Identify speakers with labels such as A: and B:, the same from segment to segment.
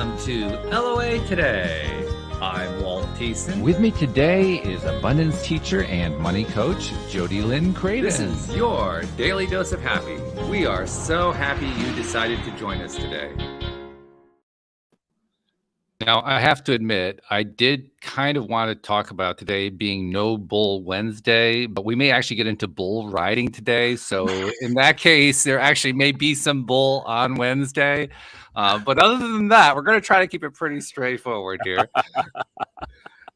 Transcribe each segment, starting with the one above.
A: on to LOA Today. I'm Walt Thiessen.
B: With me today is abundance teacher and money coach, Jody Lynn Creighton.
A: This is your daily dose of happy. We are so happy you decided to join us today.
B: Now, I have to admit, I did kind of want to talk about today being No Bull Wednesday, but we may actually get into bull riding today. So in that case, there actually may be some bull on Wednesday. But other than that, we're going to try to keep it pretty straightforward here.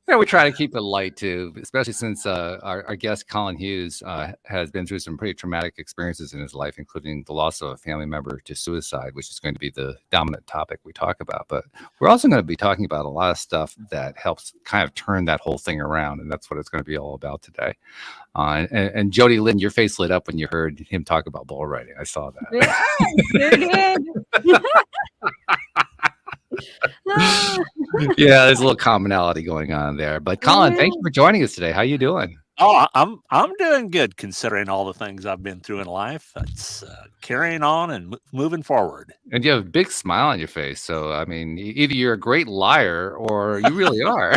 B: Yeah, we try to keep it light too, especially since our guest Collin Hughes has been through some pretty traumatic experiences in his life, including the loss of a family member to suicide, which is going to be the dominant topic we talk about. But we're also going to be talking about a lot of stuff that helps kind of turn that whole thing around, and that's what it's going to be all about today. And Jody Lynn, your face lit up when you heard him talk about bull riding. I saw that.
C: Yeah, sure did.
B: Yeah, there's a little commonality going on there. But Collin, thank you for joining us today. How you doing?
D: Oh, I'm doing good considering all the things I've been through in life. It's carrying on and moving forward.
B: And you have a big smile on your face. So, I mean, either you're a great liar or you really are.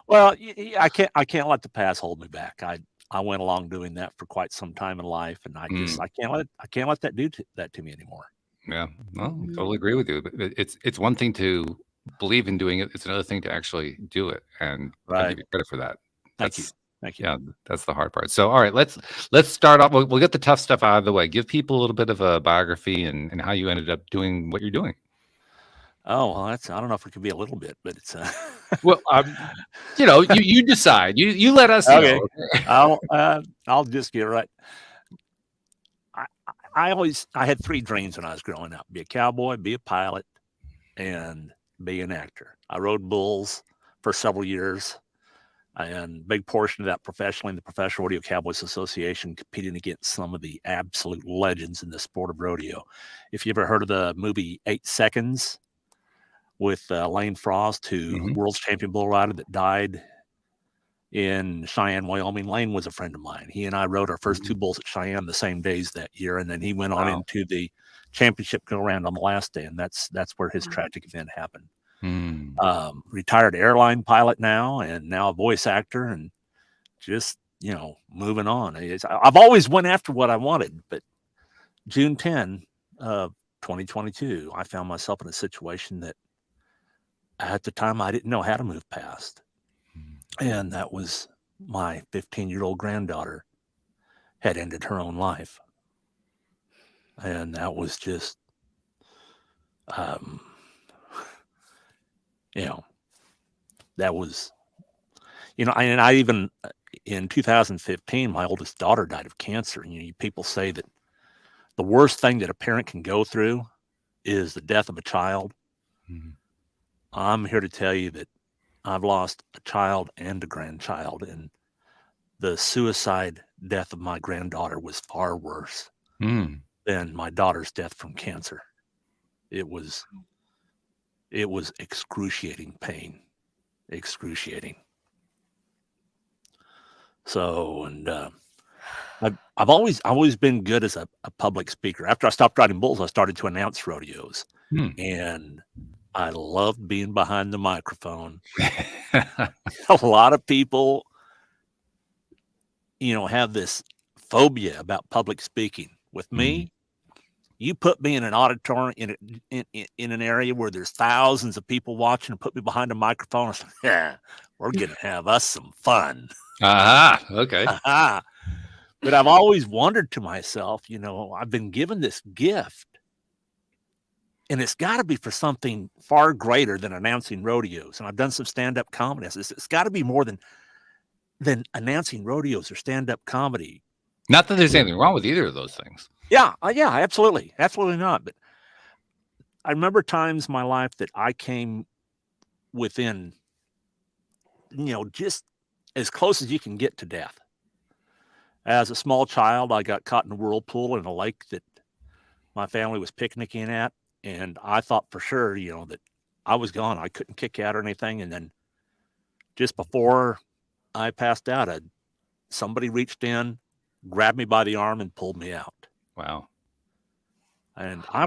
D: Well, I can't let the past hold me back. I went along doing that for quite some time in life, and I can't let that do that to me anymore.
B: Yeah, well, I totally agree with you. But it's one thing to believe in doing it; it's another thing to actually do it, and I give you credit for that.
D: Thank you.
B: Yeah, that's the hard part. So, all right, let's start off. We'll get the tough stuff out of the way. Give people a little bit of a biography and how you ended up doing what you're doing.
D: Oh, well, I don't know if it could be a little bit, but it's
B: well, you decide. You let us know.
D: I'll just get right. I had three dreams when I was growing up: be a cowboy, be a pilot, and be an actor. I rode bulls for several years, and a big portion of that professionally in the Professional Rodeo Cowboys Association, competing against some of the absolute legends in the sport of rodeo. If you ever heard of the movie 8 Seconds with Lane Frost, who world's champion bull rider that died in Cheyenne, Wyoming. Lane was a friend of mine. He and I rode our first two bulls at Cheyenne the same days that year, and then he went on into the championship go around on the last day, and that's where his tragic event happened. Retired airline pilot now, and now a voice actor, and just moving on. I've always went after what I wanted, but June 10 of 2022, I found myself in a situation that at the time I didn't know how to move past. And that was my 15-year-old granddaughter had ended her own life. And that was just, that was, and I even, in 2015, my oldest daughter died of cancer. And people say that the worst thing that a parent can go through is the death of a child. I'm here to tell you that I've lost a child and a grandchild, and the suicide death of my granddaughter was far worse than my daughter's death from cancer. It was excruciating pain, excruciating. So, and I've always been good as a public speaker. After I stopped riding bulls, I started to announce rodeos, and I loved being behind the microphone. A lot of people, have this phobia about public speaking. With me, you put me in an auditorium in an area where there's thousands of people watching, and put me behind a microphone. I said, yeah, we're gonna have us some fun.
B: Okay.
D: But I've always wondered to myself, I've been given this gift. And it's got to be for something far greater than announcing rodeos. And I've done some stand-up comedy. It's got to be more than announcing rodeos or stand-up comedy.
B: Not that there's anything wrong with either of those things.
D: Yeah, absolutely. Absolutely not. But I remember times in my life that I came within, just as close as you can get to death. As a small child, I got caught in a whirlpool in a lake that my family was picnicking at. And I thought for sure, that I was gone. I couldn't kick out or anything. And then just before I passed out, somebody reached in, grabbed me by the arm, and pulled me out.
B: Wow.
D: And I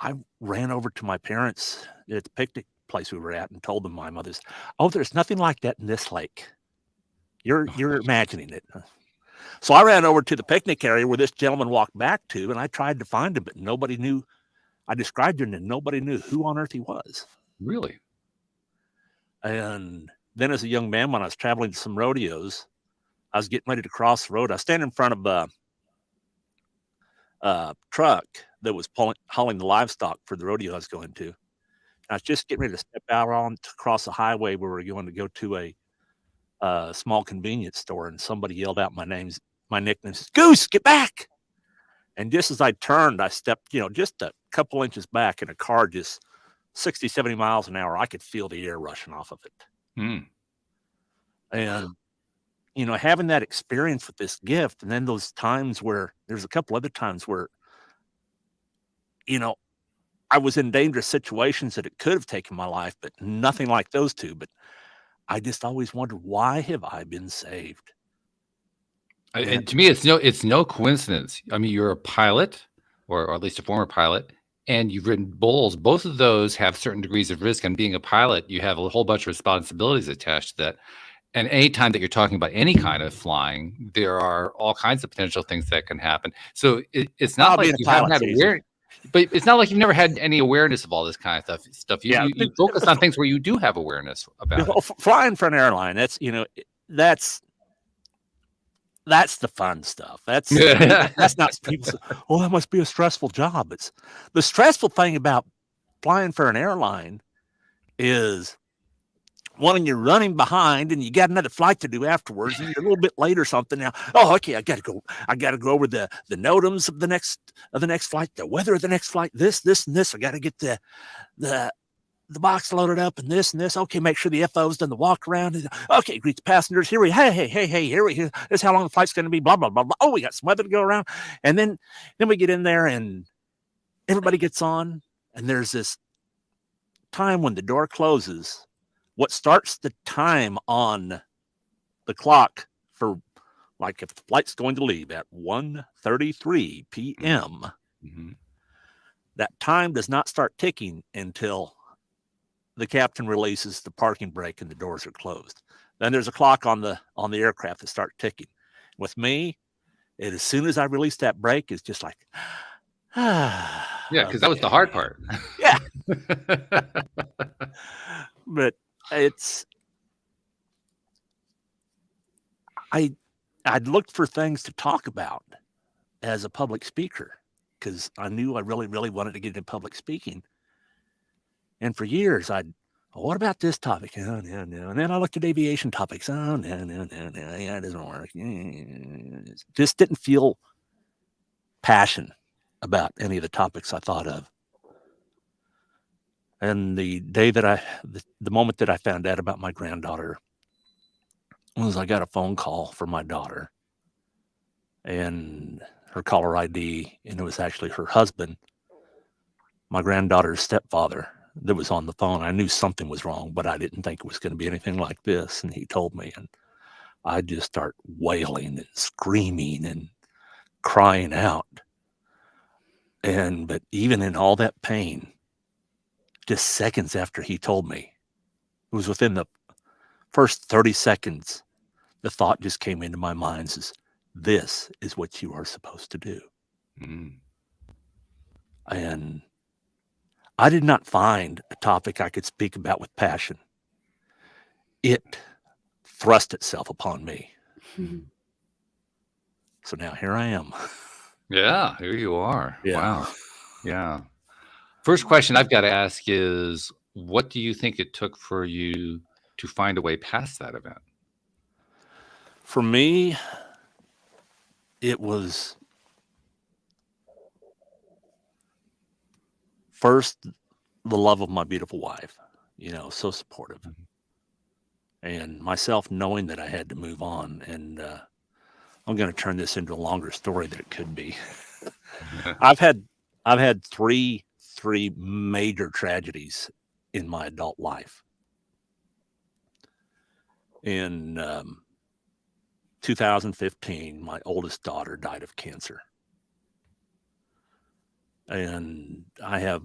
D: I ran over to my parents at the picnic place we were at and told them my mother's, oh, there's nothing like that in this lake. You're imagining it. So I ran over to the picnic area where this gentleman walked back to, and I tried to find him, but nobody knew. I described him, and nobody knew who on earth he was.
B: Really?
D: And then as a young man, when I was traveling to some rodeos, I was getting ready to cross the road. I was standing in front of a truck that was hauling the livestock for the rodeo I was going to. I was just getting ready to step out on to cross the highway where we were going to go to a small convenience store, and somebody yelled out my nickname, says, "Goose, get back!" And just as I turned, I stepped, just a couple inches back, in a car just 60, 70 miles an hour. I could feel the air rushing off of it. And, having that experience with this gift, and then those times where there's a couple other times where, I was in dangerous situations that it could have taken my life, but nothing like those two. But I just always wondered, why have I been saved?
B: And to me, it's no coincidence. I mean, you're a pilot, or at least a former pilot, and you've ridden bulls. Both of those have certain degrees of risk. And being a pilot, you have a whole bunch of responsibilities attached to that. And anytime that you're talking about any kind of flying, there are all kinds of potential things that can happen. So it's not like you haven't had awareness, but it's not like you've never had any awareness of all this kind of stuff. You focus on things where you do have awareness about it.
D: Flying for an airline, that's the fun stuff. That's not people say, oh, that must be a stressful job. It's the stressful thing about flying for an airline is when you're running behind and you got another flight to do afterwards, and you're a little bit late or something. Now, okay, I got to go over the NOTAMs of the next flight, the weather of the next flight, this, and this. I got to get the box loaded up and this and this. Okay, make sure the FO's done the walk around. Okay, greet the passengers. Hey, here we. This is how long the flight's going to be. Blah blah blah blah. Oh, we got some weather to go around, and then we get in there and everybody gets on, and there's this time when the door closes. What starts the time on the clock for, like, if the flight's going to leave at 1:33 p.m., that time does not start ticking until the captain releases the parking brake and the doors are closed. Then there's a clock on the aircraft that starts ticking. With me, as soon as I release that brake, it's just like,
B: yeah, because that was the hard part.
D: Yeah. But I'd looked for things to talk about as a public speaker, because I knew I really, really wanted to get into public speaking. And for years, what about this topic? Oh, no. And then I looked at aviation topics. Oh, no. Yeah, it doesn't work. Just didn't feel passion about any of the topics I thought of. And the moment that I found out about my granddaughter was I got a phone call from my daughter, and her caller ID, and it was actually her husband, my granddaughter's stepfather, that was on the phone. I knew something was wrong, but I didn't think it was going to be anything like this. And he told me, and I just start wailing and screaming and crying out. But even in all that pain, just seconds after he told me, it was within the first 30 seconds, the thought just came into my mind, is, this is what you are supposed to do. And I did not find a topic I could speak about with passion. It thrust itself upon me. So now here I am.
B: Yeah, here you are.
D: Yeah.
B: Wow. Yeah. First question I've got to ask is, what do you think it took for you to find a way past that event?
D: For me, it was first the love of my beautiful wife, so supportive. And myself knowing that I had to move on. And I'm going to turn this into a longer story than it could be. I've had three major tragedies in my adult life. In 2015, my oldest daughter died of cancer. And I have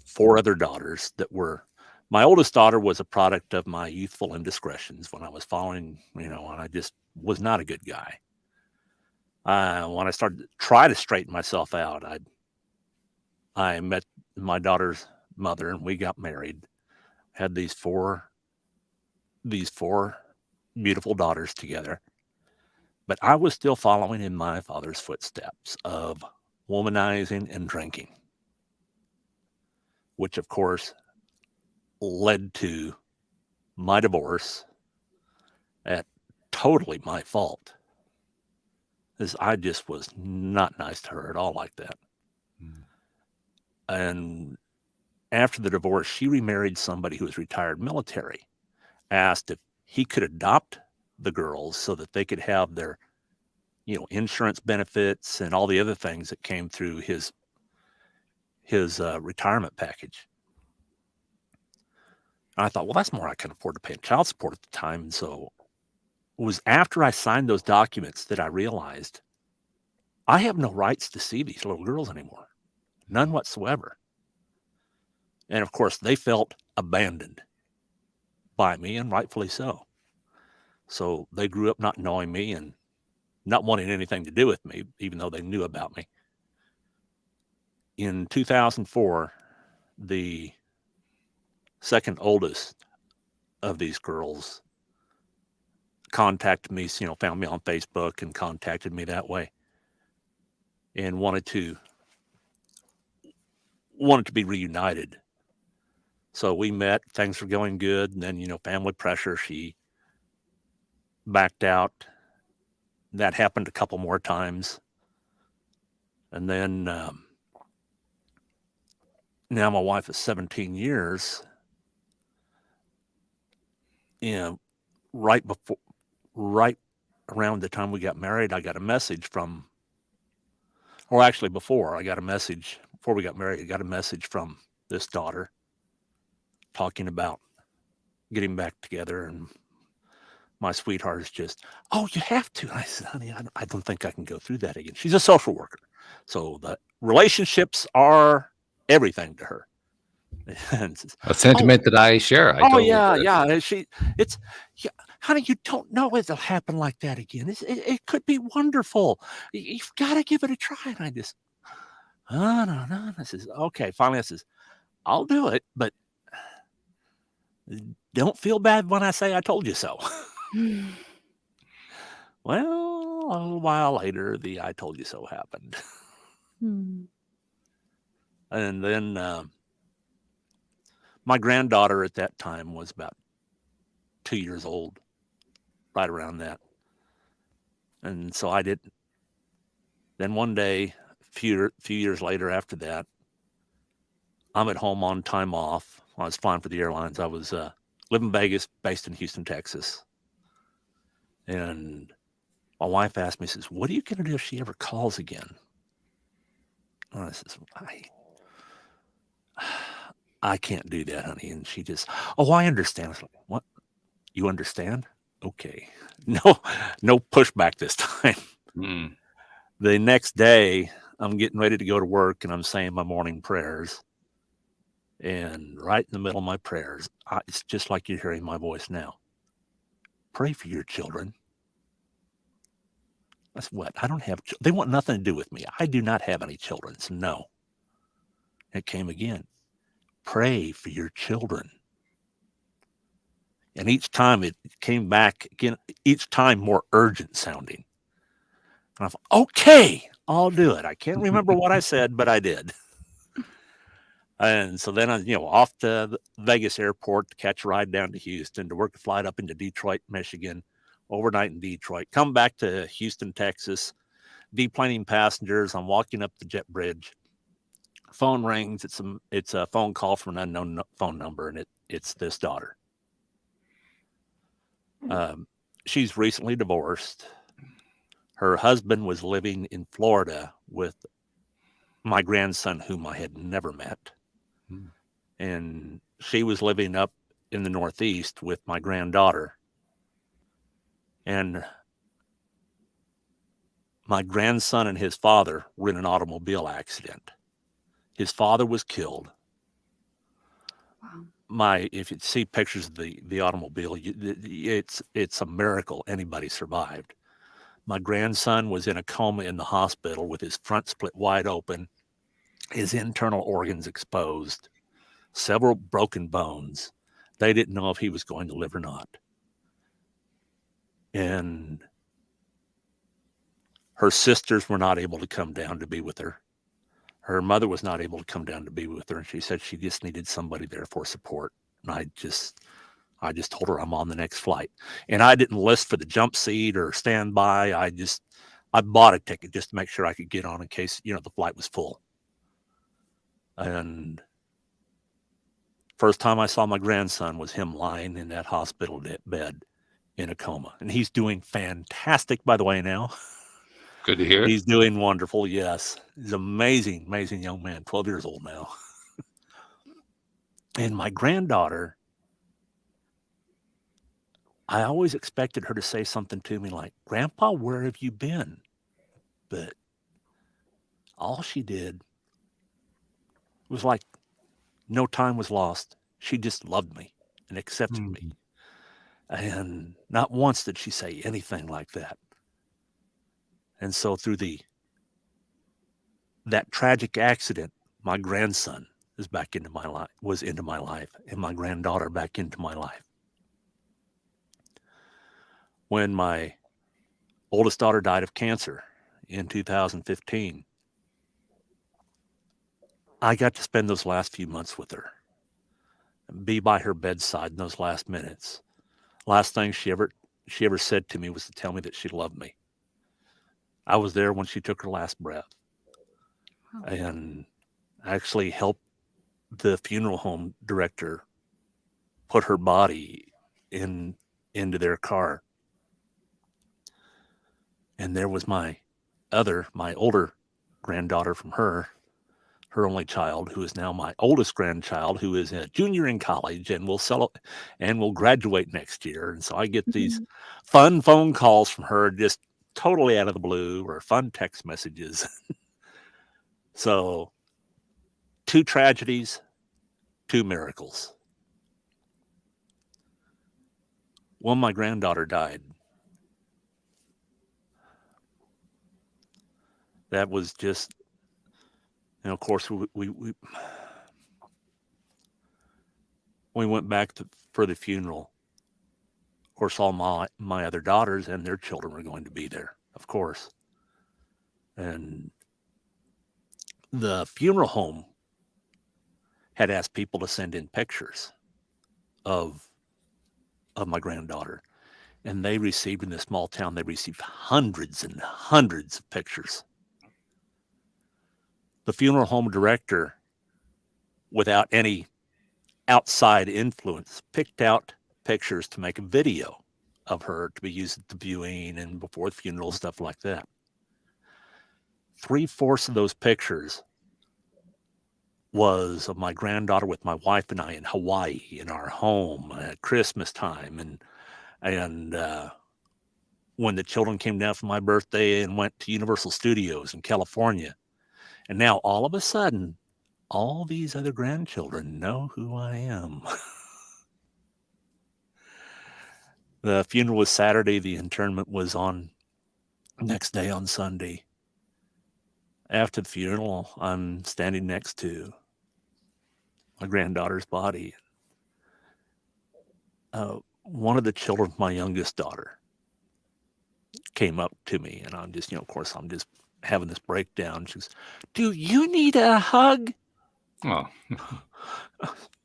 D: 4 other daughters that were. My oldest daughter was a product of my youthful indiscretions when I was following, and I just was not a good guy. When I started to try to straighten myself out, I met my daughter's mother and we got married. Had these four beautiful daughters together. But I was still following in my father's footsteps of womanizing and drinking, which of course led to my divorce at totally my fault. Because I just was not nice to her at all like that. And after the divorce, she remarried somebody who was retired military, asked if he could adopt the girls so that they could have their, insurance benefits and all the other things that came through his retirement package. And I thought, well, that's more I can afford to pay in child support at the time. And so it was after I signed those documents that I realized I have no rights to see these little girls anymore. None whatsoever. And of course, they felt abandoned by me, and rightfully so. So they grew up not knowing me and not wanting anything to do with me, even though they knew about me. In 2004, the second oldest of these girls contacted me, found me on Facebook and contacted me that way and wanted to be reunited. So we met, things were going good. And then, family pressure, she backed out. That happened a couple more times. And then now my wife is 17 years. Right around the time we got married, I got a message from, or actually before we got married, I got a message from this daughter talking about getting back together. And my sweetheart is just, oh, you have to. And I said, honey, I don't think I can go through that again. She's a social worker. So the relationships are everything to her.
B: A sentiment that I share.
D: Yeah. Honey, you don't know it'll happen like that again. It could be wonderful. You've got to give it a try. And I just, no. I says, okay. Finally, I says, I'll do it, but don't feel bad when I say I told you so. Well, a little while later, the I told you so happened. And then my granddaughter at that time was about 2 years old, right around that. And so I didn't. Then one day, a few years later after that, I'm at home on time off. I was flying for the airlines. I was living in Vegas, based in Houston, Texas. And my wife asked me, says, what are you going to do if she ever calls again? And I says, I can't do that, honey. And she just, oh, I understand. I was like, what? You understand? Okay. No pushback this time. The next day, I'm getting ready to go to work and I'm saying my morning prayers. And right in the middle of my prayers, it's just like you're hearing my voice now. Pray for your children. That's what? I don't have, they want nothing to do with me. I do not have any children. So no. It came again. Pray for your children. And each time it came back again, each time more urgent sounding. And I thought, okay, I'll do it. I can't remember what I said, but I did. And so then I, off to the Vegas airport to catch a ride down to Houston to work a flight up into Detroit, Michigan, overnight in Detroit, come back to Houston, Texas, deplaning passengers. I'm walking up the jet bridge. Phone rings. It's a phone call from an unknown phone number, and it's this daughter. She's recently divorced. Her husband was living in Florida with my grandson, whom I had never met. And she was living up in the Northeast with my granddaughter. And my grandson and his father were in an automobile accident. His father was killed.
C: Wow.
D: If you see pictures of the automobile, it's a miracle anybody survived. My grandson was in a coma in the hospital with his front split wide open, his internal organs exposed, several broken bones. They didn't know if he was going to live or not. And her sisters were not able to come down to be with her. Her mother was not able to come down to be with her, and she said she just needed somebody there for support. And I just told her I'm on the next flight. And I didn't list for the jump seat or stand by. I bought a ticket just to make sure I could get on in case, the flight was full. And first time I saw my grandson was him lying in that hospital bed in a coma. And he's doing fantastic, by the way, now.
B: Good to hear.
D: He's doing wonderful, yes. He's an amazing, amazing young man, 12 years old now. And my granddaughter, I always expected her to say something to me like, "Grandpa, where have you been?" But all she did was like no time was lost. She just loved me and accepted me. And not once did she say anything like that. And so through that tragic accident, my grandson was into my life, and my granddaughter back into my life. When my oldest daughter died of cancer in 2015, I got to spend those last few months with her, be by her bedside in those last minutes. Last thing she ever said to me was to tell me that she loved me. I was there when she took her last breath, and actually helped the funeral home director put her body into their car. And there was my older granddaughter from her only child, who is now my oldest grandchild, who is a junior in college and will graduate next year. And so I get these fun phone calls from her just totally out of the blue, or fun text messages. So 2 tragedies, 2 miracles. When my granddaughter died, that was just, of course, we went back for the funeral. Of course, all my other daughters and their children were going to be there, of course. And the funeral home had asked people to send in pictures of my granddaughter. And they received, in this small town, hundreds and hundreds of pictures. The funeral home director, without any outside influence, picked out pictures to make a video of her to be used at the viewing and before the funeral, stuff like that. 3/4 of those pictures was of my granddaughter with my wife and I in Hawaii, in our home at Christmas time, and when the children came down for my birthday and went to Universal Studios in California. And now all of a sudden, all these other grandchildren know who I am. The funeral was Saturday. The interment was on next day, on Sunday. After the funeral, I'm standing next to my granddaughter's body. One of the children, my youngest daughter, came up to me, and I'm just, of course, I'm just having this breakdown. She goes, "Do you need a hug?"
B: Oh,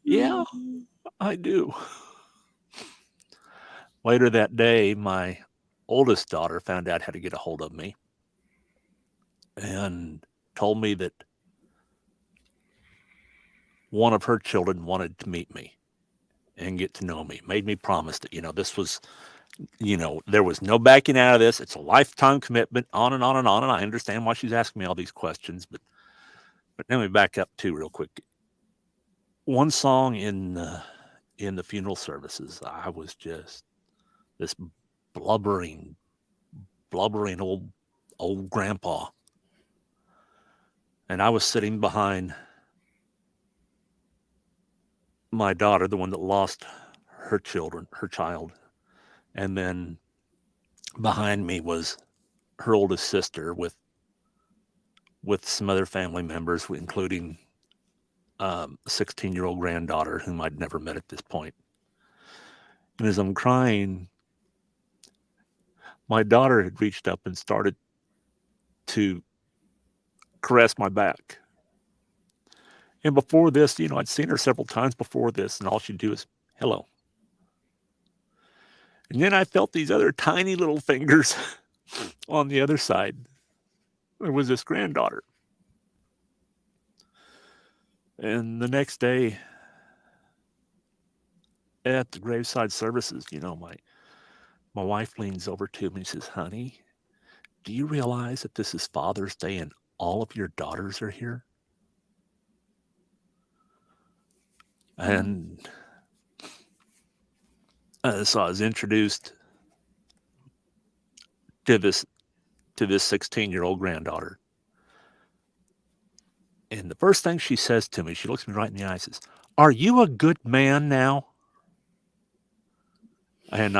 D: Yeah, I do. Later that day, my oldest daughter found out how to get a hold of me and told me that one of her children wanted to meet me and get to know me, made me promise that, this was, there was no backing out of this. It's a lifetime commitment, on and on and on. And I understand why she's asking me all these questions, but let me back up too real quick. One song in the funeral services, I was just this blubbering old grandpa. And I was sitting behind my daughter, the one that lost her child, and then behind me was her oldest sister with some other family members, including a 16-year-old granddaughter whom I'd never met at this point. And as I'm crying, my daughter had reached up and started to caress my back. And before this, I'd seen her several times before this, and all she'd do is, hello. And then I felt these other tiny little fingers on the other side. There was this granddaughter. And the next day at the graveside services, my wife leans over to me and says, honey, do you realize that this is Father's Day and all of your daughters are here? And so I was introduced to this 16-year-old granddaughter. And the first thing she says to me, she looks me right in the eye and says, are you a good man now? And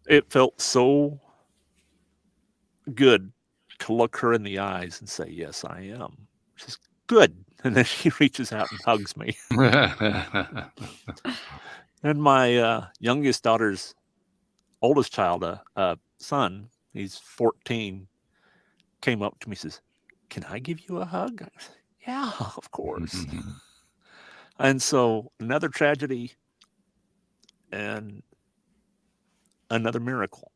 D: it felt so good to look her in the eyes and say, yes, I am. She's good. And then she reaches out and hugs me. And my youngest daughter's oldest child, son, he's 14, came up to me and says, can I give you a hug? I said, yeah, of course. And so another tragedy and another miracle.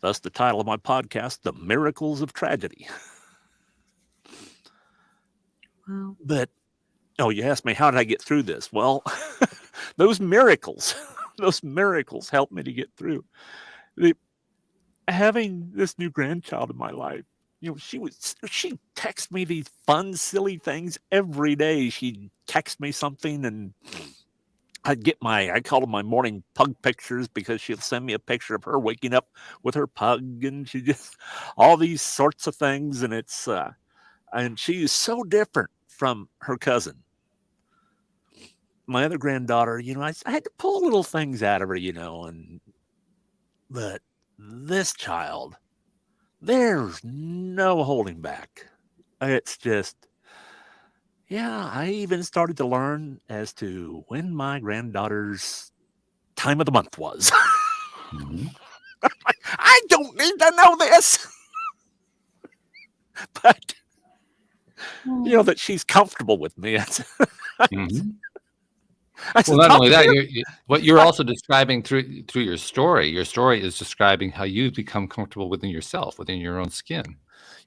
D: Thus the title of my podcast, The Miracles of Tragedy.
C: Wow.
D: But, you asked me, how did I get through this? Well, those miracles helped me to get through. Having this new grandchild in my life, she texts me these fun, silly things every day. She'd text me something and I call them my morning pug pictures, because she'll send me a picture of her waking up with her pug, and she just, all these sorts of things. And it's, and she is so different from her cousin. My other granddaughter, I had to pull little things out of her, but this child, there's no holding back. It's just, I even started to learn as to when my granddaughter's time of the month was. I don't need to know this. But, that she's comfortable with me.
B: Well, not only that, you're also describing through your story. Your story is describing how you become comfortable within yourself, within your own skin.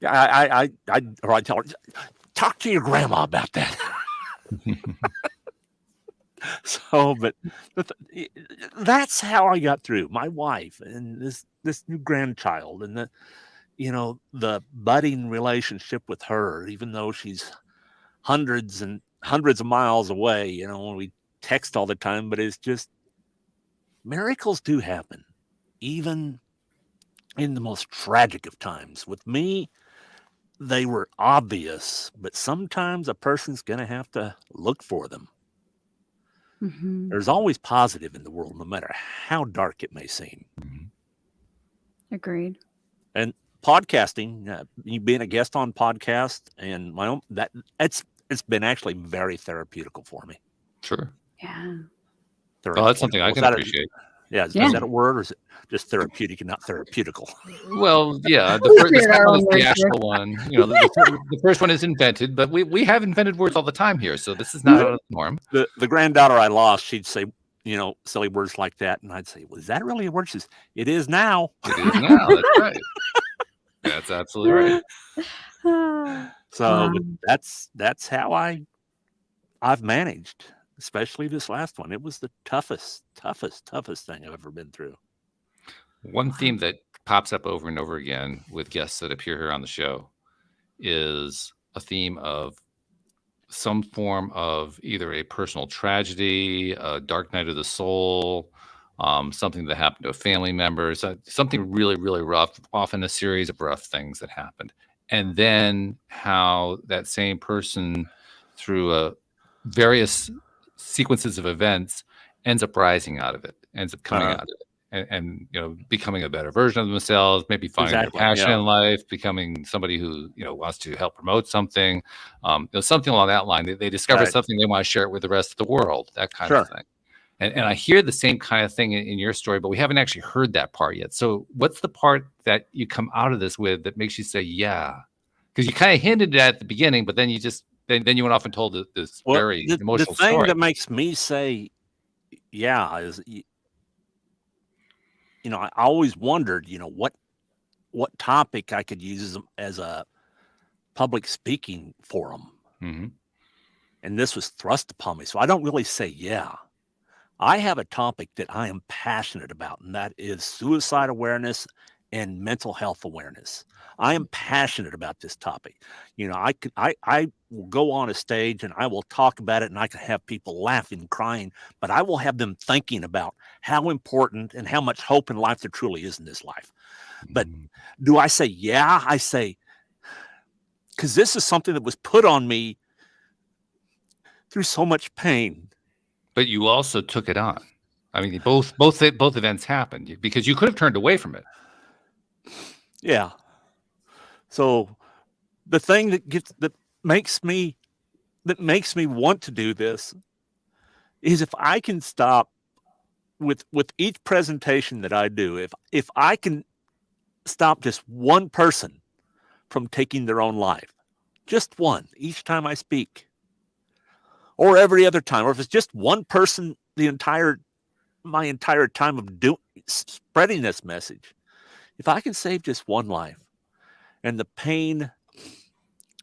D: Yeah, I tell her, talk to your grandma about that. So, but that's how I got through. My wife and this new grandchild, and the budding relationship with her, even though she's hundreds and hundreds of miles away. When we text all the time, but it's just, miracles do happen, even in the most tragic of times. With me, they were obvious, but sometimes a person's going to have to look for them.
C: Mm-hmm.
D: There's always positive in the world, no matter how dark it may seem.
C: Agreed.
D: And podcasting, being a guest on podcast, and my own, it's been actually very therapeutical for me.
B: Sure.
C: Yeah.
B: Well, that's something I can appreciate.
D: Is that a word, or is it just therapeutic and not therapeutical?
B: Well, yeah, the second one is the actual one. The first one is invented, but we have invented words all the time here, so this is not a norm.
D: The granddaughter I lost, she'd say, silly words like that, and I'd say, "Was that really a word?" She says, "It is now."
B: It is now. That's right. That's absolutely right.
D: So that's how I've managed. Especially this last one. It was the toughest thing I've ever been through.
B: One theme that pops up over and over again with guests that appear here on the show is a theme of some form of either a personal tragedy, a dark night of the soul, something that happened to a family member, something really, really rough, often a series of rough things that happened. And then how that same person, through a various sequences of events ends up rising out of it, ends up coming
D: Uh-huh.
B: out of it. And becoming a better version of themselves, maybe finding their
D: Exactly,
B: passion
D: yeah.
B: in life, becoming somebody who wants to help promote something, something along that line. They discover
D: Right.
B: something, they want to share it with the rest of the world, that kind of
D: Sure.
B: thing. And I hear the same kind of thing in your story, but we haven't actually heard that part yet. So what's the part that you come out of this with that makes you say, yeah? Because you kind of hinted at the beginning, but then you just then you went off and told this
D: Well,
B: very
D: the
B: emotional
D: thing
B: story.
D: that makes me say, yeah, is I always wondered, what topic I could use as a public speaking forum,
B: hmm
D: and this was thrust upon me. So I don't really say yeah. I have a topic that I am passionate about, and that is suicide awareness and mental health awareness. I am passionate about this topic. I will go on a stage and I will talk about it, and I can have people laughing, crying, but I will have them thinking about how important and how much hope in life there truly is in this life. But do I say yeah? I say, because this is something that was put on me through so much pain.
B: But you also took it on. I mean, both events happened because you could have turned away from it.
D: Yeah. So the thing that makes me want to do this is if I can stop with each presentation that I do, if I can stop just one person from taking their own life, just one each time I speak, or every other time, or if it's just one person my entire time of spreading this message, if I can save just one life and the pain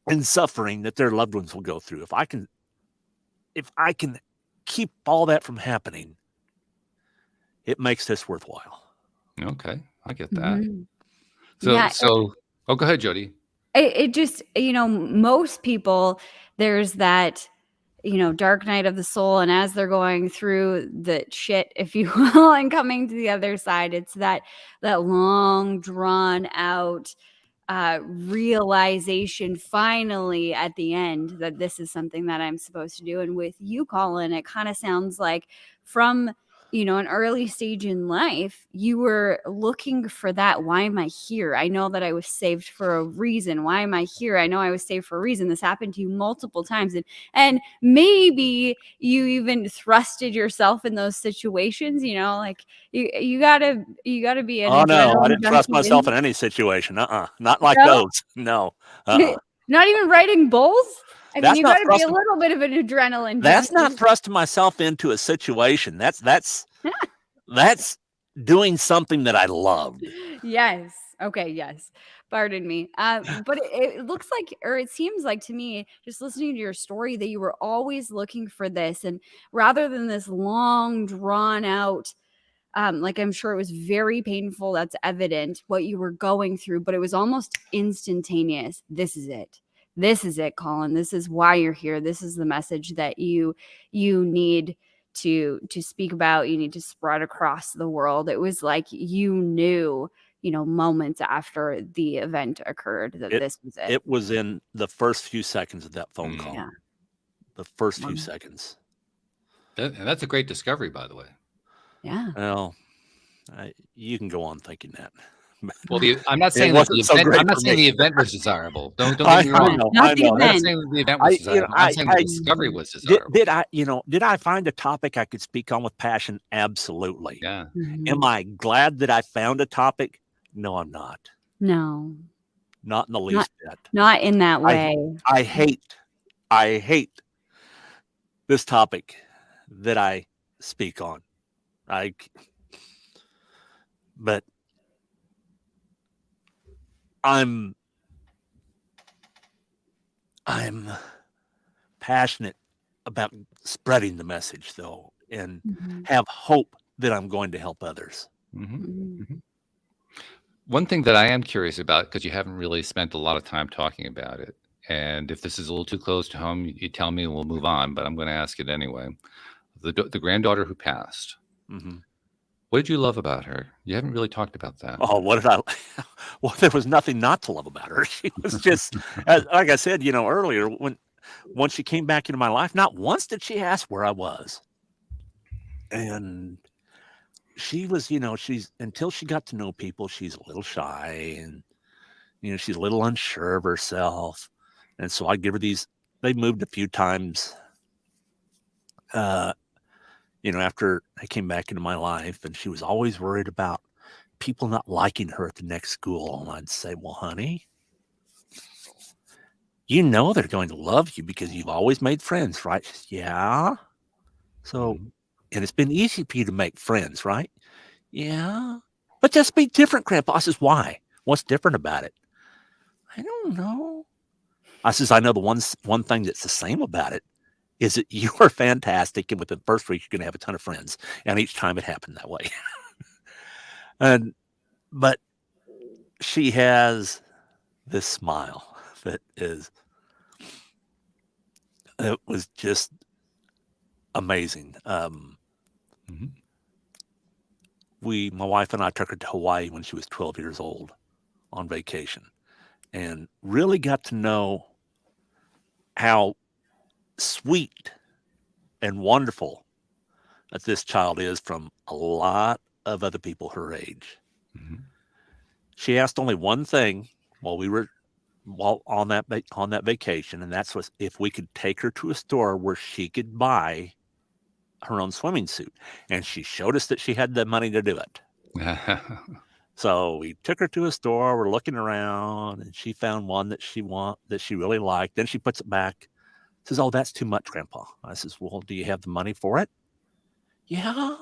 D: and suffering that their loved ones will go through, if I can keep all that from happening, it makes this worthwhile.
B: Okay, I get that.
C: Mhm.
B: So
C: Yeah,
B: oh, go ahead, Jody.
C: it just, most people, there's that, dark night of the soul. And as they're going through the shit, if you will, and coming to the other side, it's that long drawn out realization finally at the end that this is something that I'm supposed to do. And with you, Collin, it kind of sounds like from an early stage in life, you were looking for that. Why am I here? I know that I was saved for a reason. Why am I here? I know I was saved for a reason. This happened to you multiple times, and maybe you even thrusted yourself in those situations. Like you gotta be an
D: Oh no, I
C: adrenaline
D: didn't trust
C: junkie.
D: myself in any situation. Not like
C: No?
D: those. No. Uh-uh.
C: Not even riding bulls? I mean,
D: That's
C: you
D: not
C: gotta be a
D: thrusting.
C: little bit of an adrenaline
D: That's not
C: junkie.
D: thrusting myself into a situation. That's doing something that I loved.
C: Yes. Okay, yes. Pardon me. But it looks like, or it seems like to me, just listening to your story, that you were always looking for this. And rather than this long, drawn out, like I'm sure it was very painful, that's evident what you were going through, but it was almost instantaneous. This is it. This is it, Collin. This is why you're here. This is the message that you need to speak about. You need to spread across the world. It was like you knew, moments after the event occurred that this was it.
D: It was in the first few seconds of that phone call.
C: Yeah.
D: The first few seconds.
B: And that's a great discovery, by the way.
C: Yeah.
D: Well, you can go on thinking that.
B: Well, I'm not saying
D: wasn't so great
B: I'm not
D: for
B: saying
D: me.
B: the event was desirable. Don't
D: I
B: get me wrong.
D: know.
C: Not
D: I
C: the
D: know.
B: I'm not
C: event.
B: saying the event was desirable. I'm saying the discovery was desirable.
D: Did I find a topic I could speak on with passion? Absolutely.
B: Yeah.
C: Mhm.
D: Am I glad that I found a topic? No, I'm not.
C: No,
D: Not in the least bit.
C: not in that way.
D: I hate this topic that I speak on. But I'm passionate about spreading the message, though, and
C: Mhm.
D: have hope that I'm going to help others.
B: Mhm.
C: Mhm.
B: Mhm. One thing that I am curious about, because you haven't really spent a lot of time talking about it, and if this is a little too close to home, you tell me and we'll move on, but I'm going to ask it anyway. The granddaughter who passed,
D: Mm-hmm.
B: what did you love about her? You haven't really talked about that.
D: Oh, what did I? Well, there was nothing not to love about her. She was just, like I said, earlier, when once she came back into my life, not once did she ask where I was. And she was, she's, until she got to know people, she's a little shy and, she's a little unsure of herself. And so I give her these, they moved a few times, after I came back into my life, and she was always worried about people not liking her at the next school. And I'd say, well, honey, they're going to love you because you've always made friends, right? She says, yeah. So, and it's been easy for you to make friends, right? Yeah. But just be different, Grandpa. I says, why? What's different about it? I don't know. I says, I know the one thing that's the same about it is that you are fantastic. And within the first week, you're going to have a ton of friends. And each time it happened that way. But she has this smile that it was just amazing. My wife and I took her to Hawaii when she was 12 years old on vacation, and really got to know how sweet and wonderful that this child is from a lot of other people her age. She asked only one thing while on that vacation, and that's was if we could take her to a store where she could buy her own swimming suit. And she showed us that she had the money to do it. So we took her to a store. We're looking around, and she found one that she really liked. Then she puts it back. Says, "Oh, that's too much, Grandpa." I says, "Well, do you have the money for it?" "Yeah."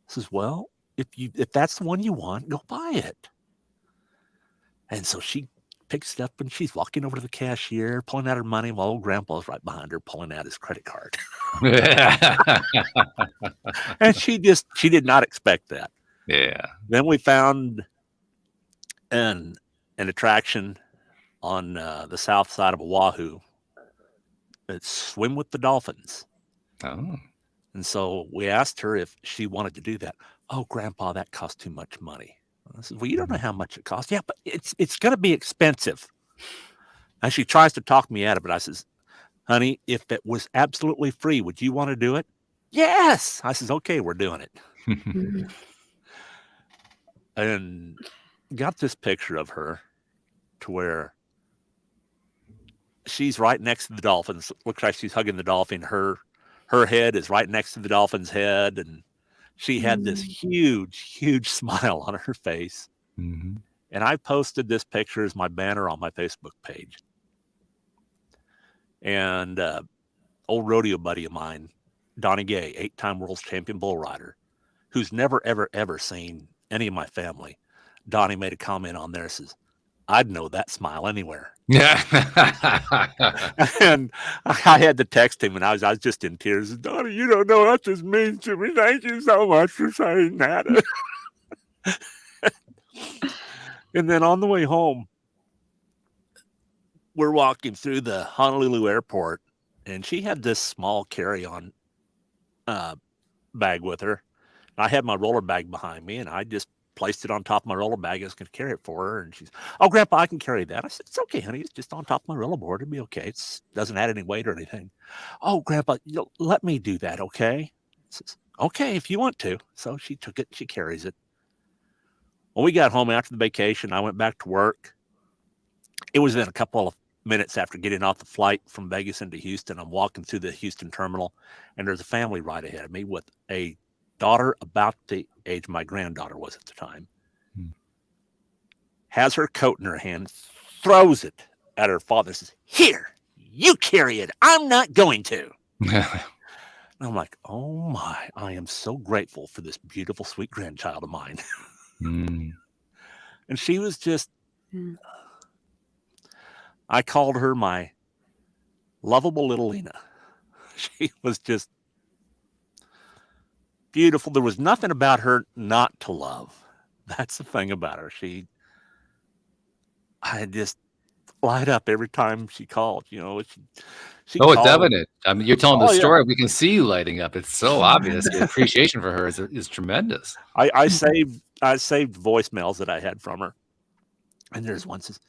D: Says, "Well, if that's the one you want, go buy it." And so she picks it up, and she's walking over to the cashier, pulling out her money while old Grandpa's right behind her, pulling out his credit card. And she did not expect that.
B: Yeah.
D: Then we found an attraction on the south side of Oahu. It's swim with the dolphins.
B: Oh.
D: And so we asked her if she wanted to do that. "Oh, Grandpa, that costs too much money." I said, "Well, you don't know how much it costs." "Yeah, but it's going to be expensive." And she tries to talk me out of it. I says, "Honey, if it was absolutely free, would you want to do it?" "Yes." I says, "Okay, we're doing it." And got this picture of her to where she's right next to the dolphins. Looks like she's hugging the dolphin. Her head is right next to the dolphin's head, and she had this huge smile on her face.
B: Mm-hmm.
D: And I posted this picture as my banner on my Facebook page. And old rodeo buddy of mine, Donnie Gay, 8-time world champion bull rider, who's never, ever, ever seen any of my family. Donnie made a comment on there, says, "I'd know that smile anywhere."
B: Yeah.
D: And I had to text him, and I was just in tears. "Donnie, you don't know what this means to me. Thank you so much for saying that." And then on the way home, we're walking through the Honolulu airport, and she had this small carry-on bag with her. I had my roller bag behind me, and I just placed it on top of my roller bag. I was going to carry it for her. And she's, "Oh, Grandpa, I can carry that." I said, "It's okay, honey. It's just on top of my roller board. It'll be okay. It doesn't add any weight or anything." "Oh, Grandpa, let me do that, okay?" I says, "Okay, if you want to." So she took it. She carries it. When we got home after the vacation, I went back to work. It was in a couple of minutes after getting off the flight from Vegas into Houston. I'm walking through the Houston terminal, and there's a family right ahead of me with a daughter about the age my granddaughter was at the time. Has her coat in her hand, throws it at her father, says, "Here, you carry it. I'm not going to." And I'm like, oh my, I am so grateful for this beautiful, sweet grandchild of mine. And she was just, I called her my lovable little Lena. She was just beautiful. There was nothing about her not to love. That's the thing about her. I just light up every time she called. She
B: It's
D: called.
B: evident. I mean, you're telling the
D: Oh, yeah.
B: story. We can see you lighting up. It's so obvious. Your appreciation for her is tremendous.
D: I saved voicemails that I had from her, and there's one says,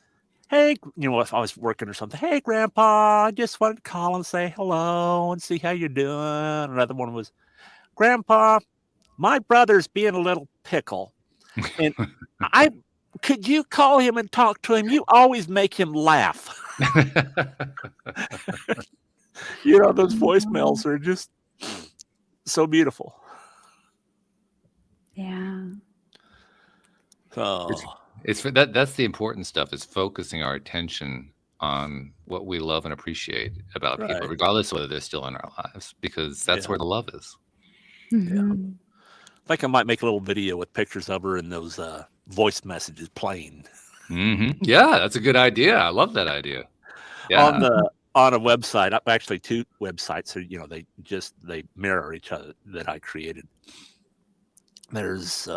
D: hey, if I was working or something, hey, Grandpa, I just wanted to call and say hello and see how you're doing. Another one was, Grandpa, my brother's being a little pickle. And could you call him and talk to him? You always make him laugh. Those voicemails are just so beautiful.
C: Yeah.
D: Oh,
B: It's for that's the important stuff, is focusing our attention on what we love and appreciate about people,
D: right.
B: regardless of whether they're still in our lives, because that's
D: Yeah.
B: where the love is.
C: Mhm.
D: I think I might make a little video with pictures of her and those voice messages playing.
B: Yeah, that's a good idea. I love that idea. Yeah.
D: On a website, actually 2 websites. So, they mirror each other that I created. There's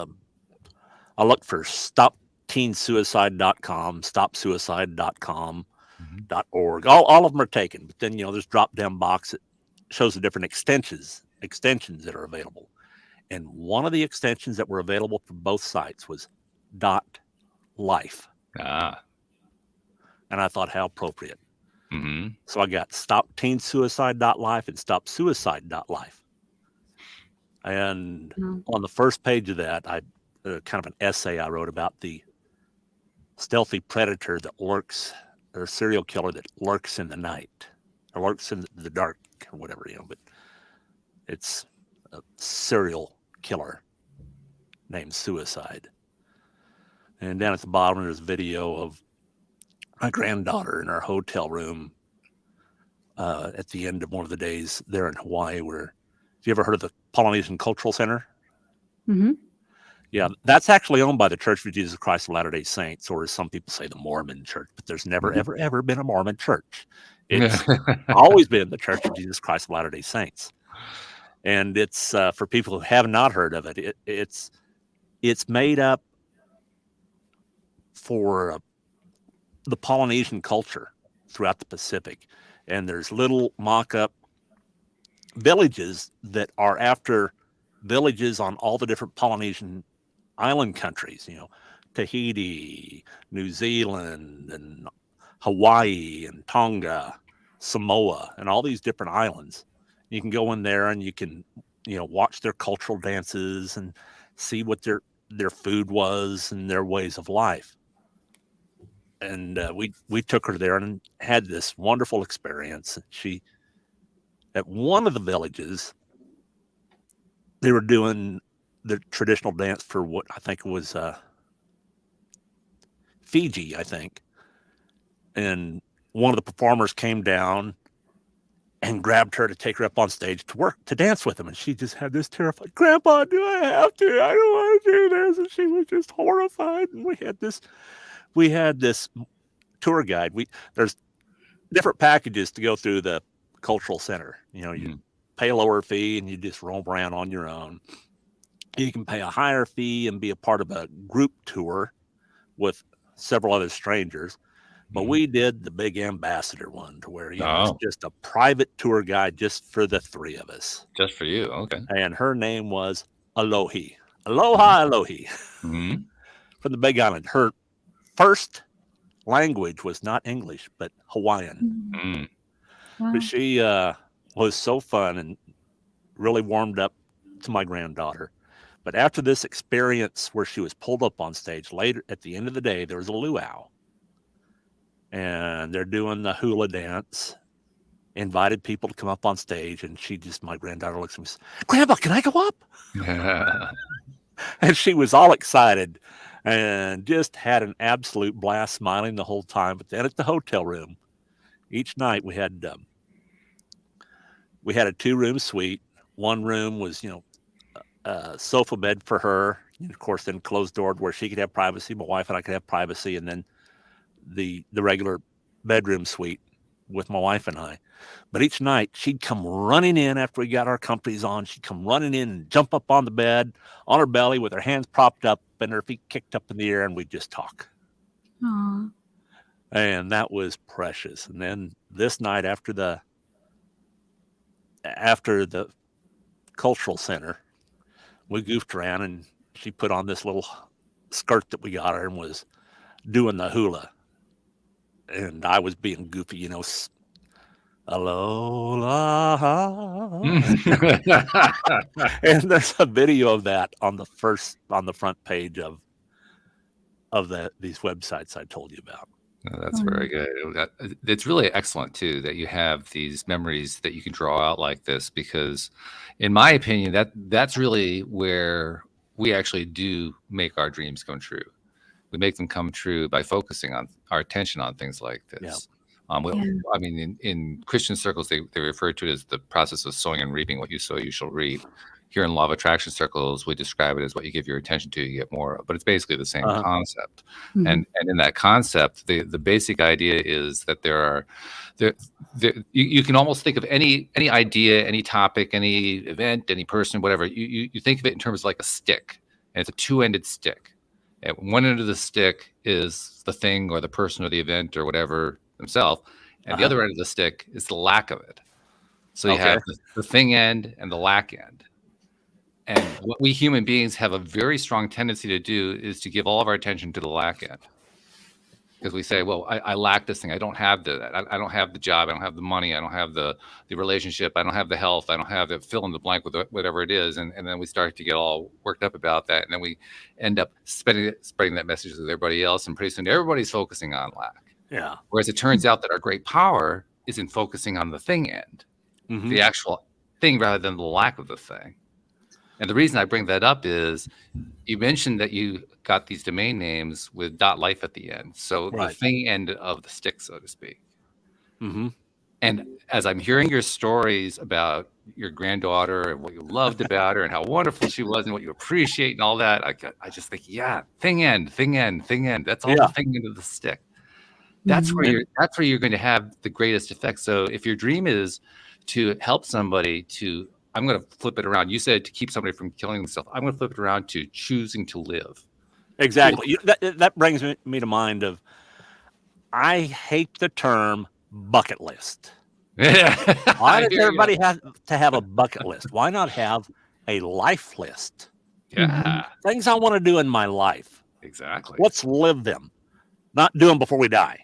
D: I look for stopteensuicide.com, stopsuicide.com, .org. All of them are taken, but then there's drop down box that shows the different extensions that are available. And one of the extensions that were available for both sites was .life.
B: Ah.
D: And I thought, how appropriate.
B: Mm-hmm.
D: So I got stopteensuicide.life and stopsuicide.life. And on the first page of that, I kind of an essay I wrote about the stealthy predator that lurks, or serial killer that lurks in the night, or lurks in the dark, or whatever, but it's a serial killer named Suicide. And down at the bottom, there's a video of my granddaughter in our hotel room at the end of one of the days there in Hawaii. Have you ever heard of the Polynesian Cultural Center?
C: Mm-hmm.
D: Yeah, that's actually owned by the Church of Jesus Christ of Latter-day Saints, or as some people say, the Mormon Church. But there's never, ever been a Mormon church. It's always been the Church of Jesus Christ of Latter-day Saints. And it's for people who have not heard of it. It's made up for the Polynesian culture throughout the Pacific. And there's little mock-up villages that are after villages on all the different Polynesian island countries, Tahiti, New Zealand, and Hawaii, and Tonga, Samoa, and all these different islands. You can go in there and you can, watch their cultural dances and see what their food was and their ways of life. And we took her there and had this wonderful experience. She, at one of the villages, they were doing the traditional dance for what I think was Fiji, I think. And one of the performers came down and grabbed her to take her up on stage to dance with him. And she just had this terrified, Grandpa, do I have to? I don't want to do this. And she was just horrified. And we had this tour guide. There's different packages to go through the cultural center. You pay a lower fee and you just roam around on your own. You can pay a higher fee and be a part of a group tour with several other strangers. But we did the big ambassador one, to where it's just a private tour guide just for the 3 of us.
B: Just for you, okay.
D: And her name was Alohi. Aloha Alohi. From the Big Island. Her first language was not English, but Hawaiian. Wow. But she was so fun and really warmed up to my granddaughter. But after this experience where she was pulled up on stage, later at the end of the day, there was a luau. And they're doing the hula dance, invited people to come up on stage. And my granddaughter looks at me and says, Grandpa, can I go up? And she was all excited and just had an absolute blast, smiling the whole time. But then at the hotel room, each night we had a 2-room suite. One room was, a sofa bed for her, and of course, then closed door where she could have privacy. My wife and I could have privacy, and then the regular bedroom suite with my wife and I. But each night she'd come running in after we got our comfies on. She'd come running in and jump up on the bed on her belly with her hands propped up and her feet kicked up in the air, and we'd just talk.
C: Aww.
D: And that was precious. And then this night after the cultural center, we goofed around and she put on this little skirt that we got her and was doing the hula. and I was being goofy, aloha. And there's a video of that on the front page of these websites I told you about.
B: Oh, that's very good. It's really excellent too that you have these memories that you can draw out like this, because in my opinion that's really where we actually do make our dreams come true. We make them come true by focusing on our attention on things like this. I mean, in Christian circles, they refer to it as the process of sowing and reaping. What you sow, you shall reap. Here in law of attraction circles, we describe it as what you give your attention to, you get more of. But it's basically the same concept. And in that concept, the basic idea is that you can almost think of any idea, any topic, any event, any person, whatever. You think of it in terms of like a stick, and it's a two-ended stick. At one end of the stick is the thing or the person or the event or whatever themselves, and the other end of the stick is the lack of it. So you have the thing end and the lack end. And what we human beings have a very strong tendency to do is to give all of our attention to the lack end. Because we say, well, I lack this thing. I don't have I don't have the job. I don't have the money. I don't have the relationship. I don't have the health. I don't have the fill in the blank with whatever it is. And then we start to get all worked up about that. And then we end up spreading that message to everybody else. And pretty soon everybody's focusing on lack.
D: Yeah.
B: Whereas it turns out that our great power is in focusing on the thing end, the actual thing rather than the lack of the thing. And the reason I bring that up is you mentioned that you got these domain names with .life at the end. So the thing end of the stick, so to speak. And as I'm hearing your stories about your granddaughter and what you loved about her and how wonderful she was and what you appreciate and all that, I just think, thing end. That's all the thing end of the stick. That's where you're going to have the greatest effect. So if your dream is to help somebody to, I'm going to flip it around. You said to keep somebody from killing themselves. I'm going to flip it around to choosing to live.
D: Exactly. That brings me to mind of, I hate the term bucket list. Why does everybody have to have a bucket list? Why not have a life list?
B: Yeah.
D: Things I want to do in my life.
B: Exactly.
D: Let's live them. Not do them before we die.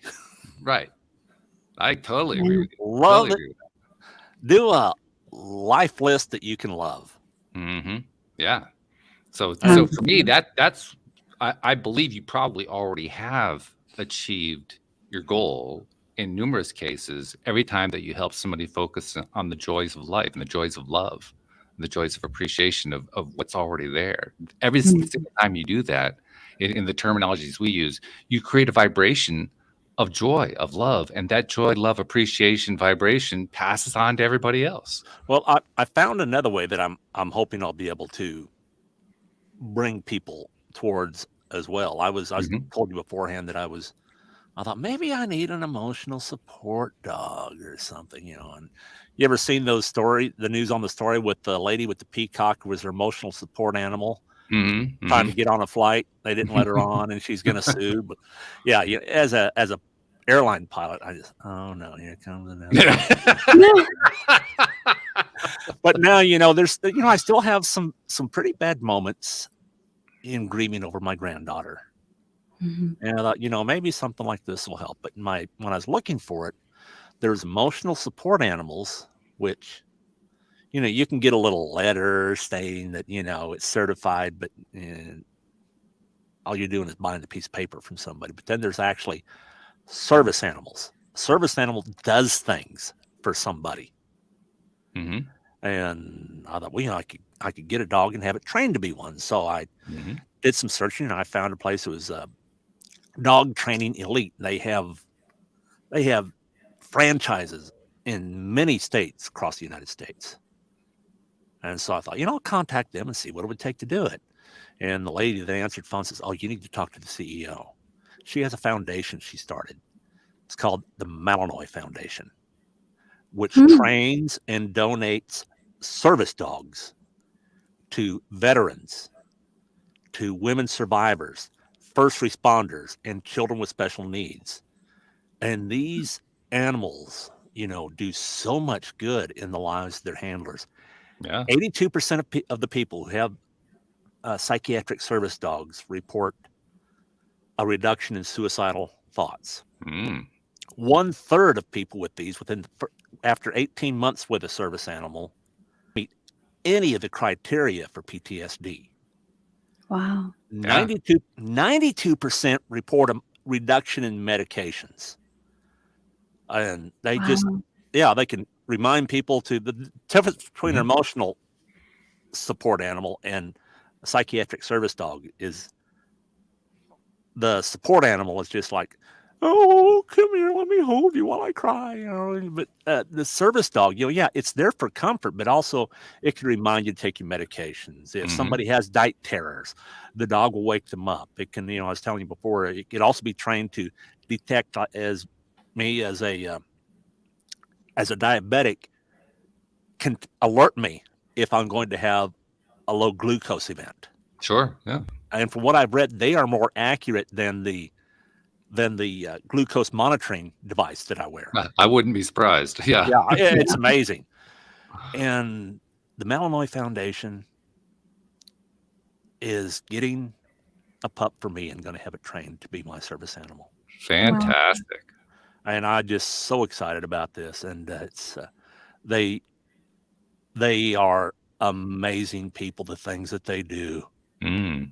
B: Right. I totally agree with you.
D: Love it. Do a life list that you can love.
B: Yeah. So for me, that's I believe you probably already have achieved your goal in numerous cases every time that you help somebody focus on the joys of life and the joys of love, and the joys of appreciation of what's already there. Every single time you do that, in the terminologies we use, you create a vibration of joy, of love, and that joy, love, appreciation, vibration passes on to everybody else.
D: Well, I found another way that I'm hoping I'll be able to bring people towards as well. I told you beforehand that I thought maybe I need an emotional support dog or something, And you ever seen the news on the story with the lady with the peacock who was her emotional support animal? Trying to get on a flight, they didn't let her on, and she's going to sue. But as a airline pilot, I just, oh no, here comes another. But now there's I still have some pretty bad moments in grieving over my granddaughter, and I thought maybe something like this will help. But when I was looking for it, there's emotional support animals, which you can get a little letter stating that, it's certified, but all you're doing is buying the piece of paper from somebody. But then there's actually service animals. A service animal does things for somebody. And I thought, I could get a dog and have it trained to be one. So I did some searching, and I found a place that was Dog Training Elite. They have franchises in many states across the United States. And so I thought, I'll contact them and see what it would take to do it. And the lady that answered phone says, oh, you need to talk to the CEO. She has a foundation she started. It's called the Malinois Foundation, which trains and donates service dogs to veterans, to women survivors, first responders, and children with special needs. And these animals, do so much good in the lives of their handlers.
B: Yeah.
D: 82% of the people who have psychiatric service dogs report a reduction in suicidal thoughts. 1/3 of people with these after 18 months with a service animal meet any of the criteria for PTSD.
C: Wow.
D: 92% report a reduction in medications. And they they can remind people to the difference between an emotional support animal and a psychiatric service dog is the support animal is just like, oh, come here, let me hold you while I cry. But the service dog, it's there for comfort, but also it can remind you to take your medications. If somebody has night terrors, the dog will wake them up. It can, I was telling you before, it could also be trained to detect as a diabetic can alert me if I'm going to have a low glucose event.
B: Sure. Yeah.
D: And from what I've read, they are more accurate than the glucose monitoring device that I wear.
B: I wouldn't be surprised. Yeah.
D: Yeah, it's amazing. And the Malinois Foundation is getting a pup for me and going to have it trained to be my service animal.
B: Fantastic.
D: And I'm just so excited about this. And it's they are amazing people, the things that they do.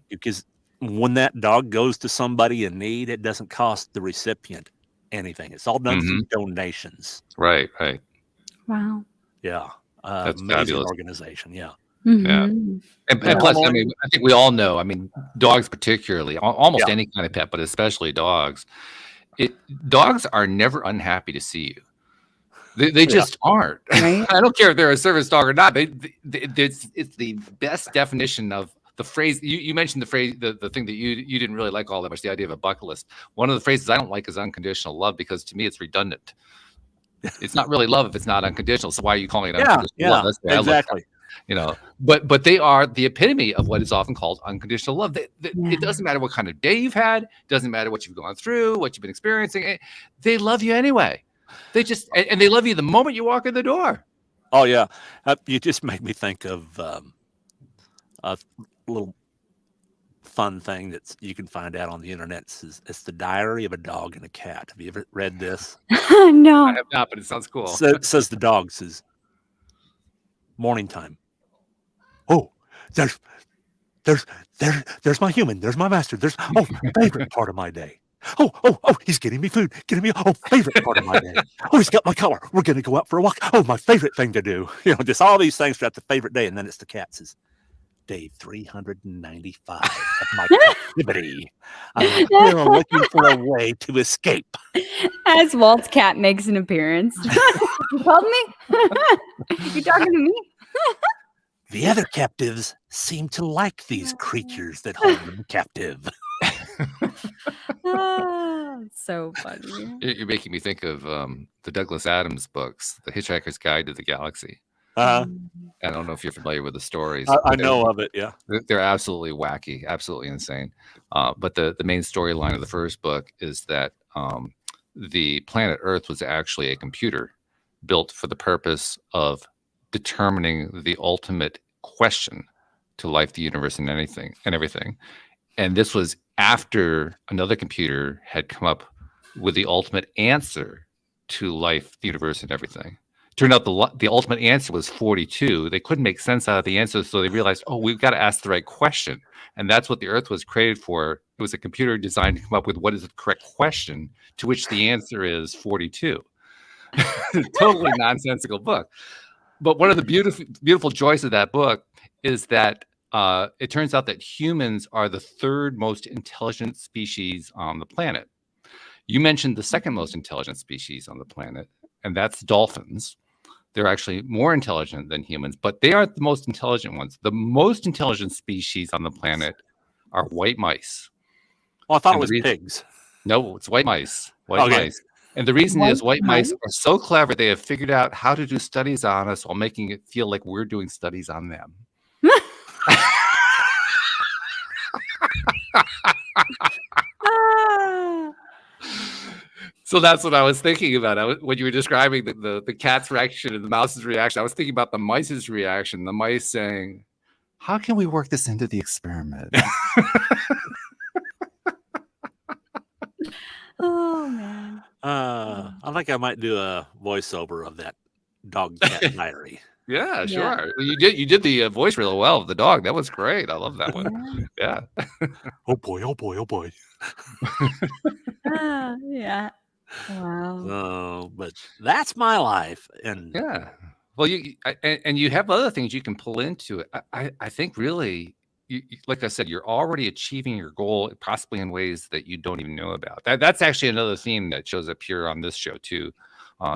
D: Because when that dog goes to somebody in need, it doesn't cost the recipient anything. It's all done through donations.
B: Right.
C: Wow.
D: Yeah.
B: That's
D: amazing
B: fabulous.
D: Organization. Yeah.
B: Yeah. And plus, I mean, I think we all know, I mean, dogs particularly, almost any kind of pet, but especially dogs. Dogs are never unhappy to see you. They just aren't. Right? I don't care if they're a service dog or not. It's the best definition of the phrase. You mentioned the phrase, the thing that you didn't really like all that much, the idea of a bucket list. One of the phrases I don't like is unconditional love, because to me it's redundant. It's not really love if it's not unconditional. So why are you calling it unconditional love? That's the way
D: exactly.
B: But they are the epitome of what is often called unconditional love. It doesn't matter what kind of day you've had. It doesn't matter what you've gone through, what you've been experiencing. They love you anyway. They just, and they love you the moment you walk in the door.
D: Oh yeah. You just make me think of a little fun thing that you can find out on the internet. It's the Diary of a Dog and a Cat. Have you ever read this?
C: No,
B: I have not, but it sounds cool.
D: Says the dog says, morning time. Oh, there's my human. There's my master. There's favorite part of my day. Oh, he's getting me food. Favorite part of my day. Oh, he's got my collar. We're going to go out for a walk. Oh, my favorite thing to do. Just all these things throughout the favorite day. And then it's the cat says, day 395 of my captivity. I'm still looking for a way to escape.
C: As Walt's cat makes an appearance. You called me? You talking to me?
D: The other captives seem to like these creatures that hold them captive.
C: So funny.
B: You're making me think of the Douglas Adams books, The Hitchhiker's Guide to the Galaxy.
D: I
B: don't know if you're familiar with the stories.
D: I know of it, yeah.
B: They're absolutely wacky, absolutely insane. But the main storyline of the first book is that the planet Earth was actually a computer built for the purpose of determining the ultimate question to life, the universe, and everything. And this was after another computer had come up with the ultimate answer to life, the universe, and everything. Turned out the ultimate answer was 42. They couldn't make sense out of the answer, so they realized, we've got to ask the right question. And that's what the Earth was created for. It was a computer designed to come up with what is the correct question, to which the answer is 42. Totally nonsensical book. But one of the beautiful joys of that book is that it turns out that humans are the third most intelligent species on the planet. You mentioned the second most intelligent species on the planet, and that's dolphins. They're actually more intelligent than humans, but they aren't the most intelligent ones. The most intelligent species on the planet are white mice.
D: Well, I thought it was pigs.
B: No, it's white mice. Mice. And the reason is white mice are so clever, they have figured out how to do studies on us while making it feel like we're doing studies on them. So that's what I was thinking about. When you were describing the cat's reaction and the mouse's reaction, I was thinking about the mice's reaction. The mice saying, how can we work this into the experiment?
C: Oh, man.
D: I think I might do a voiceover of that dog cat diary.
B: Yeah,
C: Yeah.
B: sure. You did the voice really well of the dog. That was great. I love that one.
C: Yeah.
B: Yeah.
D: Oh boy, oh boy, oh boy.
C: Yeah. Wow.
D: But that's my life. And
B: Yeah. Well, and you have other things you can pull into it. I think really, like I said, you're already achieving your goal, possibly in ways that you don't even know about. That's actually another theme that shows up here on this show too,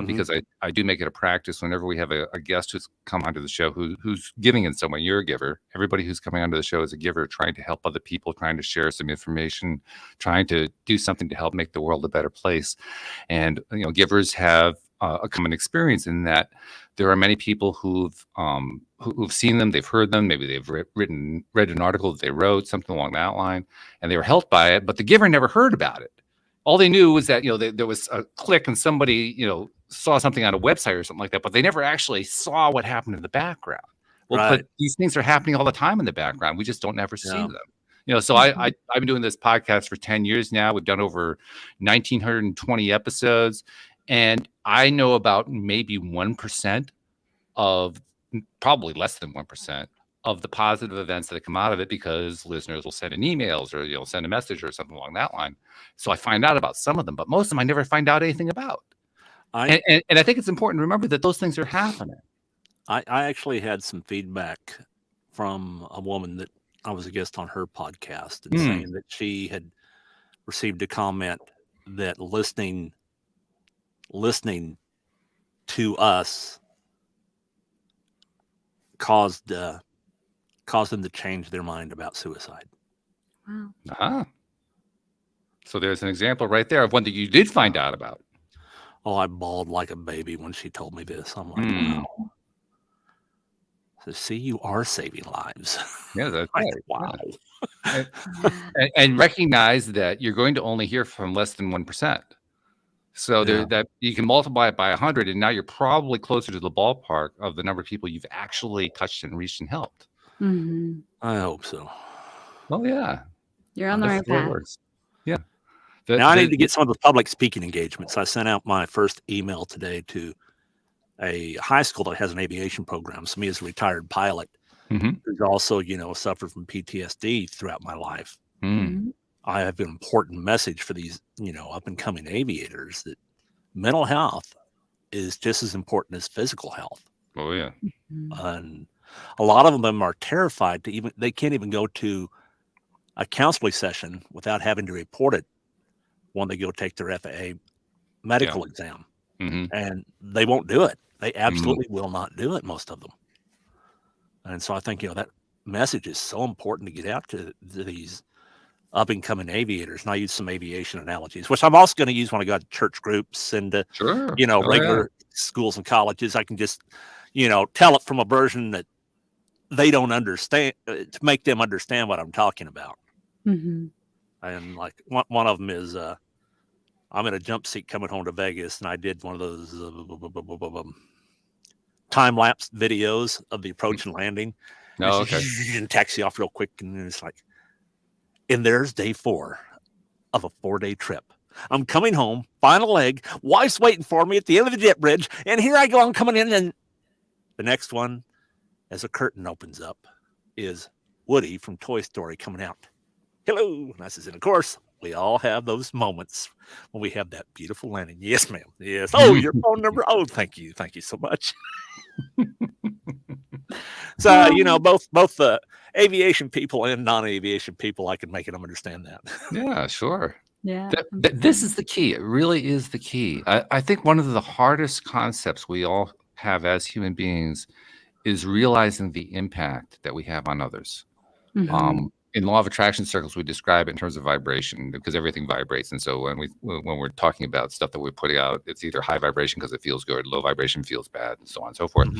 B: because I do make it a practice whenever we have a guest who's come onto the show who's giving in some way. You're a giver. Everybody who's coming onto the show is a giver, trying to help other people, trying to share some information, trying to do something to help make the world a better place. And givers have a common experience in that there are many people who've seen them, they've heard them, maybe they've read an article that they wrote, something along that line, and they were helped by it, but the giver never heard about it. All they knew was that there was a click and somebody saw something on a website or something like that, but they never actually saw what happened in the background. Well,
D: Right.
B: but these things are happening all the time in the background. We just don't ever see
D: Yeah.
B: them. So I've been doing this podcast for 10 years now. We've done over 1,920 episodes. And I know about maybe 1% of, probably less than 1% of the positive events that come out of it, because listeners will send in emails or send a message or something along that line. So I find out about some of them, but most of them I never find out anything about. And I think it's important to remember that those things are happening.
D: I actually had some feedback from a woman that I was a guest on her podcast, and saying that she had received a comment that listening to us caused them to change their mind about suicide.
C: Wow.
B: So there's an example right there of one that you did find out about.
D: Oh, I bawled like a baby when she told me this. I'm like, wow. So see, you are saving lives.
B: Yeah, that's
D: Like,
B: right.
D: wow.
B: And recognize that you're going to only hear from less than 1%. So that you can multiply it by 100, and now you're probably closer to the ballpark of the number of people you've actually touched and reached and helped.
C: Mm-hmm.
D: I hope so.
B: Well, yeah.
C: You're on the right path.
B: Yeah.
D: Now I need to get some of the public speaking engagements. I sent out my first email today to a high school that has an aviation program. So me as a retired pilot, who's also, suffered from PTSD throughout my life.
C: Mm-hmm.
D: I have an important message for these, up and coming aviators, that mental health is just as important as physical health.
B: Oh yeah.
D: And a lot of them are terrified they can't even go to a counseling session without having to report it when they go take their FAA medical exam. And they won't do it. They absolutely will not do it, most of them. And so I think, that message is so important to get out to these up and coming aviators. And I use some aviation analogies, which I'm also going to use when I go to church groups and, regular schools and colleges. I can just, tell it from a version that they don't understand, to make them understand what I'm talking about.
C: Mm-hmm.
D: And like one of them is, I'm in a jump seat coming home to Vegas, and I did one of those time-lapse videos of the approach and landing.
B: Oh, okay.
D: And taxi off real quick, and then it's like, and there's day 4 of a 4-day trip. I'm coming home, final leg, wife's waiting for me at the end of the jet bridge, and here I go, I'm coming in, and the next one, as a curtain opens up, is Woody from Toy Story coming out. Hello. And I says, and of course, we all have those moments when we have that beautiful landing. Yes, ma'am. Yes. Oh, your phone number. Oh, thank you. Thank you so much. So, both the aviation people and non-aviation people, I can make them understand that.
B: Yeah, sure.
C: Yeah.
B: This is the key. It really is the key. I think one of the hardest concepts we all have as human beings is realizing the impact that we have on others.
C: Mm-hmm.
B: In law of attraction circles, we describe it in terms of vibration, because everything vibrates. And so when we're talking about stuff that we're putting out, it's either high vibration because it feels good, low vibration feels bad, and so on and so forth.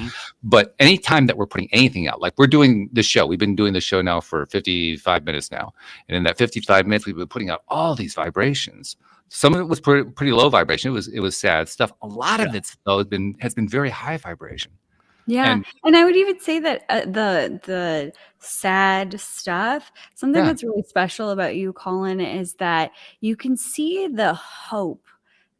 B: But anytime that we're putting anything out, like we're doing this show, we've been doing this show now for 55 minutes now. And in that 55 minutes, we've been putting out all these vibrations. Some of it was pretty low vibration. It was sad stuff. A lot of it, though, has been very high vibration.
C: Yeah. And I would even say that the sad stuff, something that's really special about you, Collin, is that you can see the hope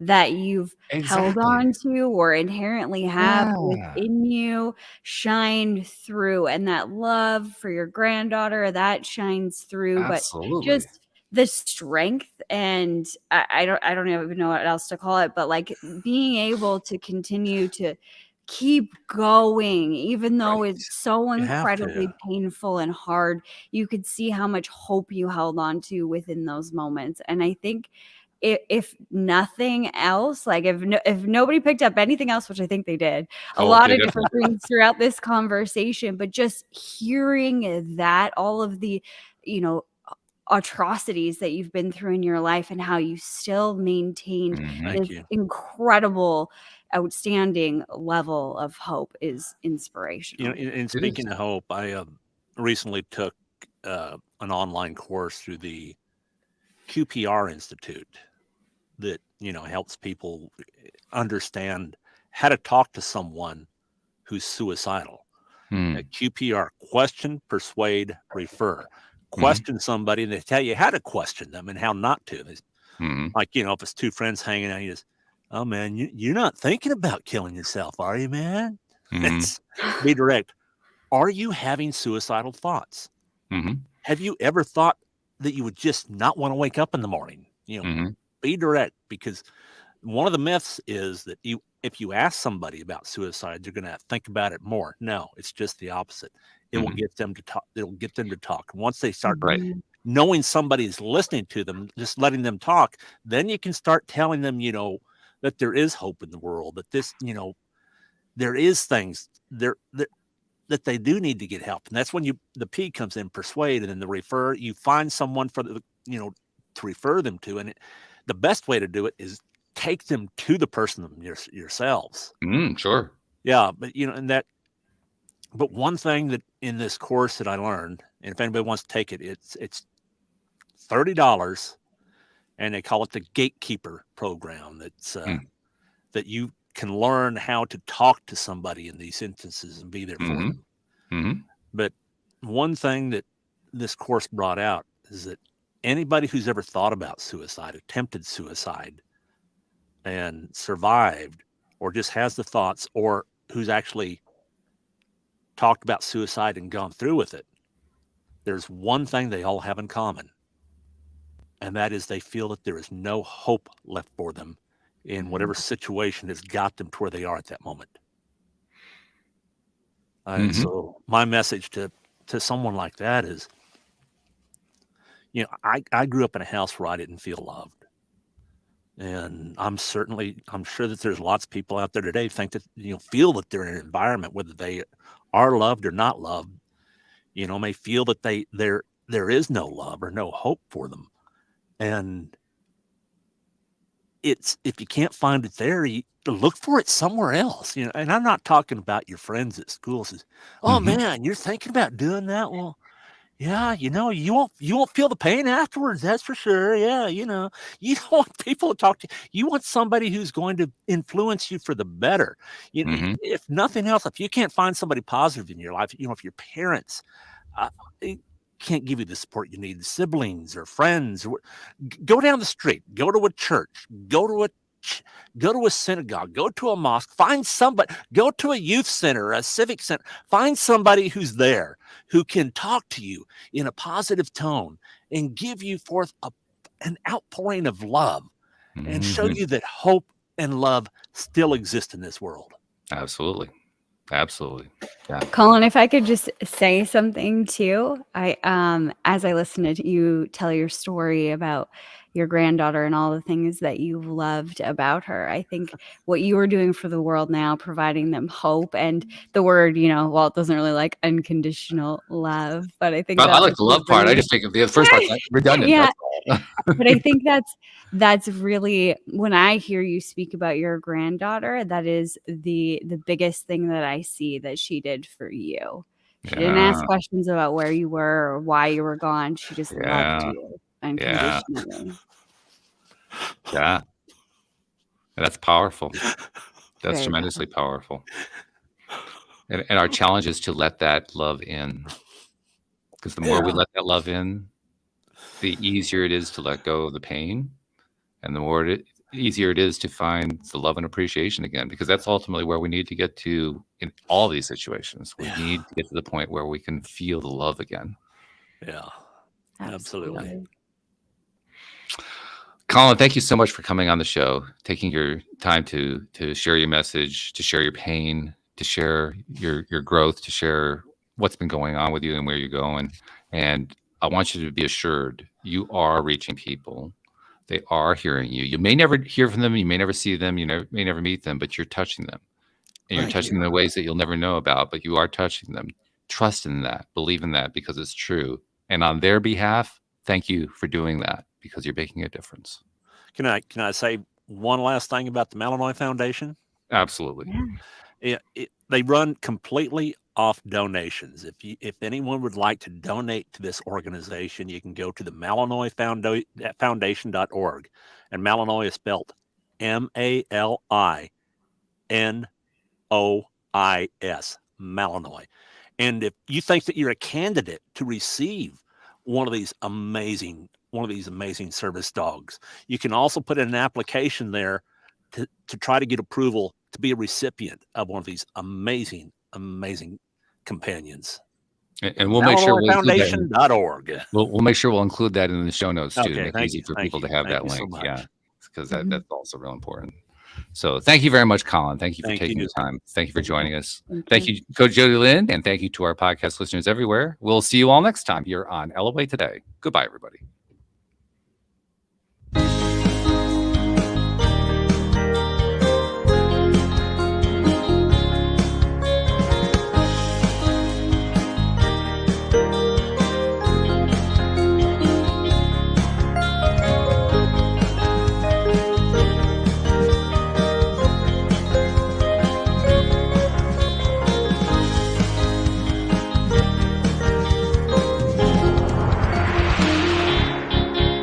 C: that you've held
B: Exactly.
C: on to or inherently have
B: Yeah.
C: within you shine through, and that love for your granddaughter, that shines through. But
B: Absolutely.
C: just the strength, and I don't even know what else to call it, but like being able to continue to keep going, even though
B: Right.
C: it's so
D: You have to.
C: incredibly painful and hard. You could see how much hope you held on to within those moments. And I think if nothing else, like if nobody picked up anything else, which I think they did, a
B: Oh,
C: lot
B: they
C: of different things throughout this conversation, but just hearing that, all of the, you know, atrocities that you've been through in your life and how you still maintained
B: Mhm.
C: this
D: Thank you.
C: incredible, outstanding level of hope is
D: You know,
C: inspirational.
D: and
B: It is.
D: speaking of hope, I recently took an online course through the QPR Institute that, you know, helps people understand how to talk to someone who's suicidal.
B: Hmm.
D: QPR, question, persuade, refer.
B: Mhm.
D: Question somebody, and they tell you how to question them and how not to.
B: Mhm.
D: Like, you know, if it's two friends hanging out, you just, oh man, you're not thinking about killing yourself, are you, man?
B: Mhm.
D: It's be direct. Are you having suicidal thoughts?
B: Mhm.
D: Have you ever thought that you would just not want to wake up in the morning? You know,
B: Mhm.
D: be direct, because one of the myths is that if you ask somebody about suicide, you're going to think about it more. No, it's just the opposite. It will
B: Mhm.
D: get them to talk. It'll get them to talk. Once they start
B: Right.
C: Mhm.
D: knowing somebody's listening to them, just letting them talk, then you can start telling them, you know, that there is hope in the world, that this, you know, there is things that they do need to get help. And that's when the P comes in, persuade, and then the refer. You find someone for the, you know, to refer them to. And the best way to do it is take them to the person yourselves.
B: Sure.
D: Yeah. But, you know, but one thing that in this course that I learned, and if anybody wants to take it, it's $30, and they call it the gatekeeper program.
B: Mm.
D: That you can learn how to talk to somebody in these instances and be there for
B: Mhm.
D: them.
B: Mhm.
D: But one thing that this course brought out is that anybody who's ever thought about suicide, attempted suicide, and survived, or just has the thoughts, or who's actually talked about suicide and gone through with it, there's one thing they all have in common, and that is they feel that there is no hope left for them in whatever situation has got them to where they are at that moment. And
B: Mhm.
D: so my message to someone like that is, you know, I grew up in a house where I didn't feel loved. And I'm sure that there's lots of people out there today think that, you know, feel that they're in an environment, whether they are loved or not loved, you know, may feel that there is no love or no hope for them. And it's, if you can't find it there, you look for it somewhere else, you know. And I'm not talking about your friends at school says, oh
B: Mhm.
D: man, you're thinking about doing that. Well, yeah, you know, you won't feel the pain afterwards, that's for sure. Yeah, you know, you don't want people to talk to you. You want somebody who's going to influence you for the better. You know,
B: Mhm.
D: if nothing else, if you can't find somebody positive in your life, you know, if your parents uh, eh, can't give you the support you need, siblings or friends, or go down the street, go to a church, go to a synagogue, go to a mosque, find somebody, go to a youth center, a civic center, find somebody who's there, who can talk to you in a positive tone and give you forth an outpouring of love and show
B: Mhm.
D: you that hope and love still exist in this world.
B: Absolutely. Absolutely. Yeah.
C: Colin, if I could just say something too, as I listened to you tell your story about your granddaughter and all the things that you loved about her, I think what you are doing for the world now, providing them hope, and the word, you know, well, it doesn't really like unconditional love, but I think
B: I
C: that's
B: like
C: what
B: the
C: you're
B: love part. I
C: bringing.
B: just think of the first part redundant.
C: Yeah,
B: That's all.
C: but I think that's really, when I hear you speak about your granddaughter, that is the biggest thing that I see that she did for you. She didn't ask
B: Yeah.
C: questions about where you were or why you were gone. She just loved
B: Yeah.
C: you
B: Yeah.
C: unconditionally.
B: Yeah. That's powerful. That's
C: Very
B: tremendously
C: powerful.
B: powerful. And our challenge is to let that love in, because the more we
D: Yeah.
B: let that love in, the easier it is to let go of the pain, and the more easier it is to find the love and appreciation again, because that's ultimately where we need to get to in all these situations. We need to get to the point where we can feel the love again.
D: Yeah, absolutely.
B: Collin, thank you so much for coming on the show, taking your time to share your message, to share your pain, to share your growth, to share what's been going on with you and where you're going. And I want you to be assured you are reaching people. They are hearing you. You may never hear from them. You may never see them. You may never meet them, but you're touching them. And you're touching them in ways that you'll never know about, but you are touching them. Trust in that. Believe in that because it's true. And on their behalf, thank you for doing that because you're making a difference.
D: Can I say one last thing about the Malinois Foundation?
B: Absolutely.
D: They run completely off donations. If anyone would like to donate to this organization, you can go to the Malinois Foundation.org. And Malinois is spelled MALINOIS, Malinois. And if you think that you're a candidate to receive one of these amazing service dogs, you can also put in an application there to try to get approval to be a recipient of one of these amazing companions.
B: And we'll make sure
D: Foundation.org.
B: We'll make sure we'll include that in the show notes too.
D: Okay,
B: Make it easy for people to have that link.
D: So
B: yeah, because that's also real important. So thank you very much, Collin. Thank you for taking the time. Thank you for joining us. Thank you, Coach Jody Lynn, and thank you to our podcast listeners everywhere. We'll see you all next time here on LOA Today. Goodbye, everybody.